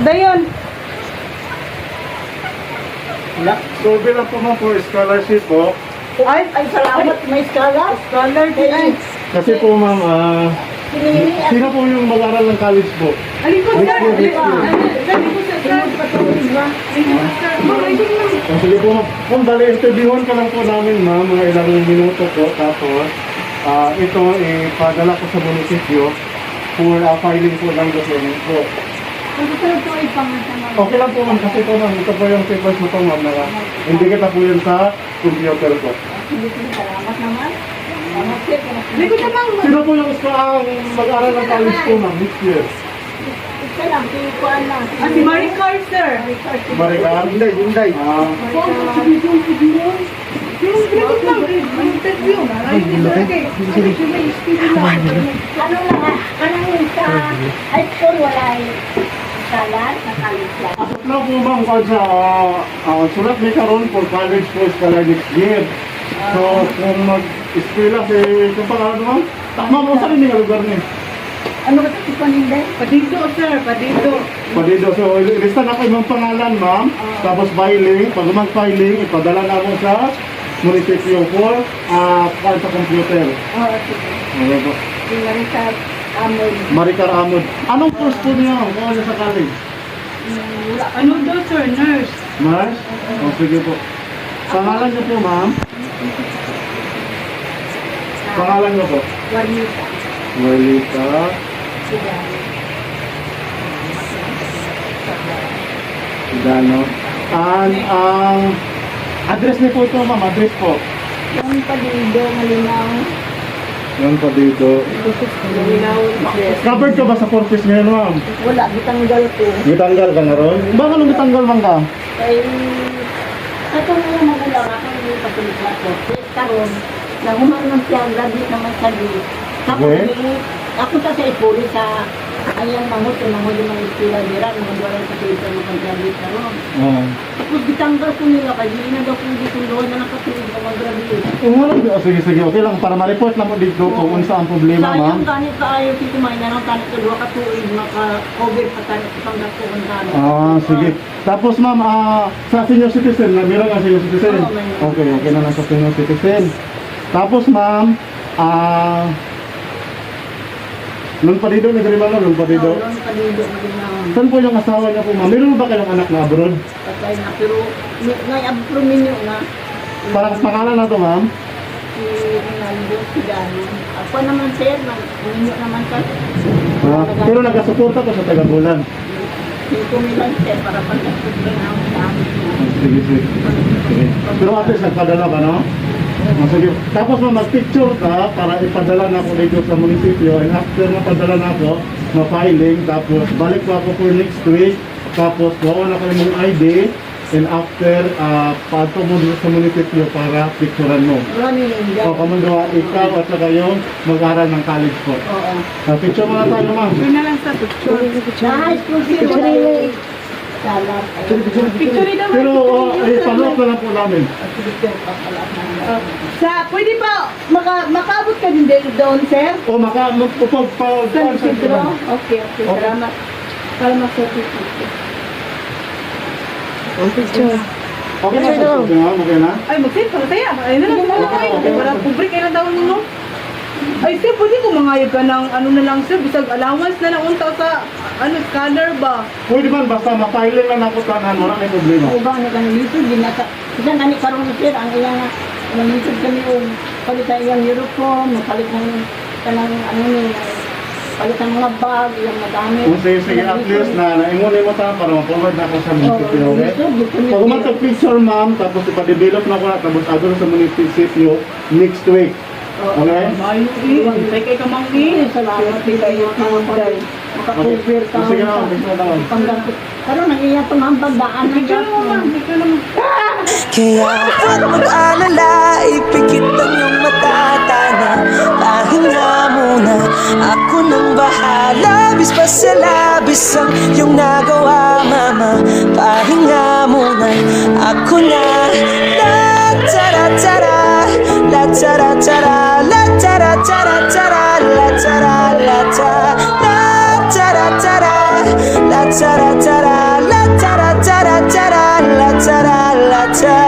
Dayon. Sobe lang po ma'am for scholarship po. Ay, salamat. May scholar. Scholar din. Kasi po ma'am, sino po yung mag-aral ng college po? Alikod sir. Next year. Alikod sir. Sige po ma'am. Kung bali, interviewin ka lang po namin ma'am, mga ilang minuto po. Tapos, ito ipadala ko sa munisipyo for filing po ng document po. Okay lang po ma'am, kasi po ma'am, ito po yung papers mo po ma'am, hindi kita po yun sa computer po. Salamat naman. Salamat sir. Alikod naman. Sino po yung mag-aral ng college po ma'am, next year? Ito lang, pinikuan lang. Si Maricar sir. Maricar? Hindi. Yung likod lang. Interview. Ano lang, kanang sa high school wala scholar sa college lang. Asok na po ma'am kasi sulat may karon for college po scholar next year. So kung mag-eskwela kung pangalan ma'am, ma'am, kung saan yung lugar niya? Ano ba ito hindi? Padito sir. Padito. Padido, so ilista na kayo ma'am pangalan ma'am, tapos filing, pag mag-filing, ipadala na mo sa munisipyo for para sa computer. Oo, sige. Okay po. Tingnan sa Amod. Maricar Amod. Anong course po niya ma'am? Kung ano sa college? Ano daw sir? Nurse. Nurse? O sige po. Pangalan niyo po ma'am? Pangalan niyo po? Juanita. Marlita. Dano. Ang address niyo po ito ma'am, address po. Yung palido, malinaw. Yan pa dito. Malinaw. Covered ka ba sa purpose ngayon ma'am? Wala, bitanggal ko. Gitanggal ka na ron? Baka nung gitanggal man ka? Ay, ako na yung magulang, ako yung patuloy na ko. Karoon, nahuman ng siya, graduate naman sa di. Tapos, Okay. ako sa ipuli sa ayang mangot, yung mangot yung mga istila nila, mga wala sa pilihan ng pag-graduate karoon. Tapos, bitanggal ko nila, kaya hindi na daw kung dito doon na nakatulog na mag-graduate. Sige, okay lang. Para ma-report lang mo dito kung unsa ang problema ma'am. Sayang ganit ka ayaw si Tumay na nang tanit ka doon katuig, maka-cover pa tanit sa panggato kung tanit. Sige. Tapos ma'am, sa senior citizen, meron nga senior citizen? Oo, meron. Okay na lang sa senior citizen. Tapos ma'am, Lung Padido, nagrimano, Lung Padido. Doon palido na din na Saan po yung asawa niya po ma'am? Meron ba kayong anak na abroad? patay na. Pero, ngay-abro ninyo na. Parang pangalan na to ma'am? Si Rinaldo, si Dano. Ako naman sir, ninyo naman sa Pero nagkasuporta ko sa Tagabulan. 5,000 sir para pagkakot na ako sa amin. Sige. Pero at least nagpadala ka, no? Sige. Tapos mag-picture ka para ipadala na ako dito sa munisipyo, and after na padala na ako, ma-filing, tapos balik ko ako for next week, tapos kuha na kayo mong ID, and after, pato mo dito sa munisipyo para picturean mo. Maraming India. O, kamandawa, ikaw at saka yung mag-aral ng college po. Oo. Picture mo na tayo, ma'am. Yun na lang sa picture. Sa high school sir, wala yung salat. Picture naman. Pero, follow-up na lang po namin. Pwede pa makaabot ka din doon sir? O, magpupag pa. San Pedro? Okay. Salamat. Para ma-certificate. Okay na, okay na? Ay, mag-save para tayo. Ay, na lang tayo. Para public, ay na daw ninyo. Ay, sir, pwede ko mangayag ka ng ano na lang, sir. Bisag allowance na lang unta sa, scanner ba? Pwede ba, basta ma-filing lang ako tanan, wala may problema. Oo ba, nag-litod, ginata. Kasi nani karong sir, ang iyang nalitod kami yung palitan yung uniform, palit ng kanang palit ng mga bag, yung madami. Kung sige, at least na naingunin mo ta para ma-forward na ako sa munisipyo, okay? Pag umatag picture, ma'am, tapos ipa-develop na ko na, tapos agad sa munisipyo next week. Okay? Mayo eh. Kay kamanggi. Salamat din kayo makakover ka. Sige na, picture na lang. Panggatot. Pero nangyayat ito mga bandaan na Picture naman. Kaya huwag mag-alala, ipikit ang iyong mata, tana, pahinga muna. Ako nang bahala, bis pa sa labis ang iyong nagawa, mama. Pahinga muna, ako na. La tara tara, la tara tara, la tara tara tara, la tara la tara, la tara tara. La ta ra ta ra, la ta ra ta ra ta ra, la ta ra la ta.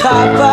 Papa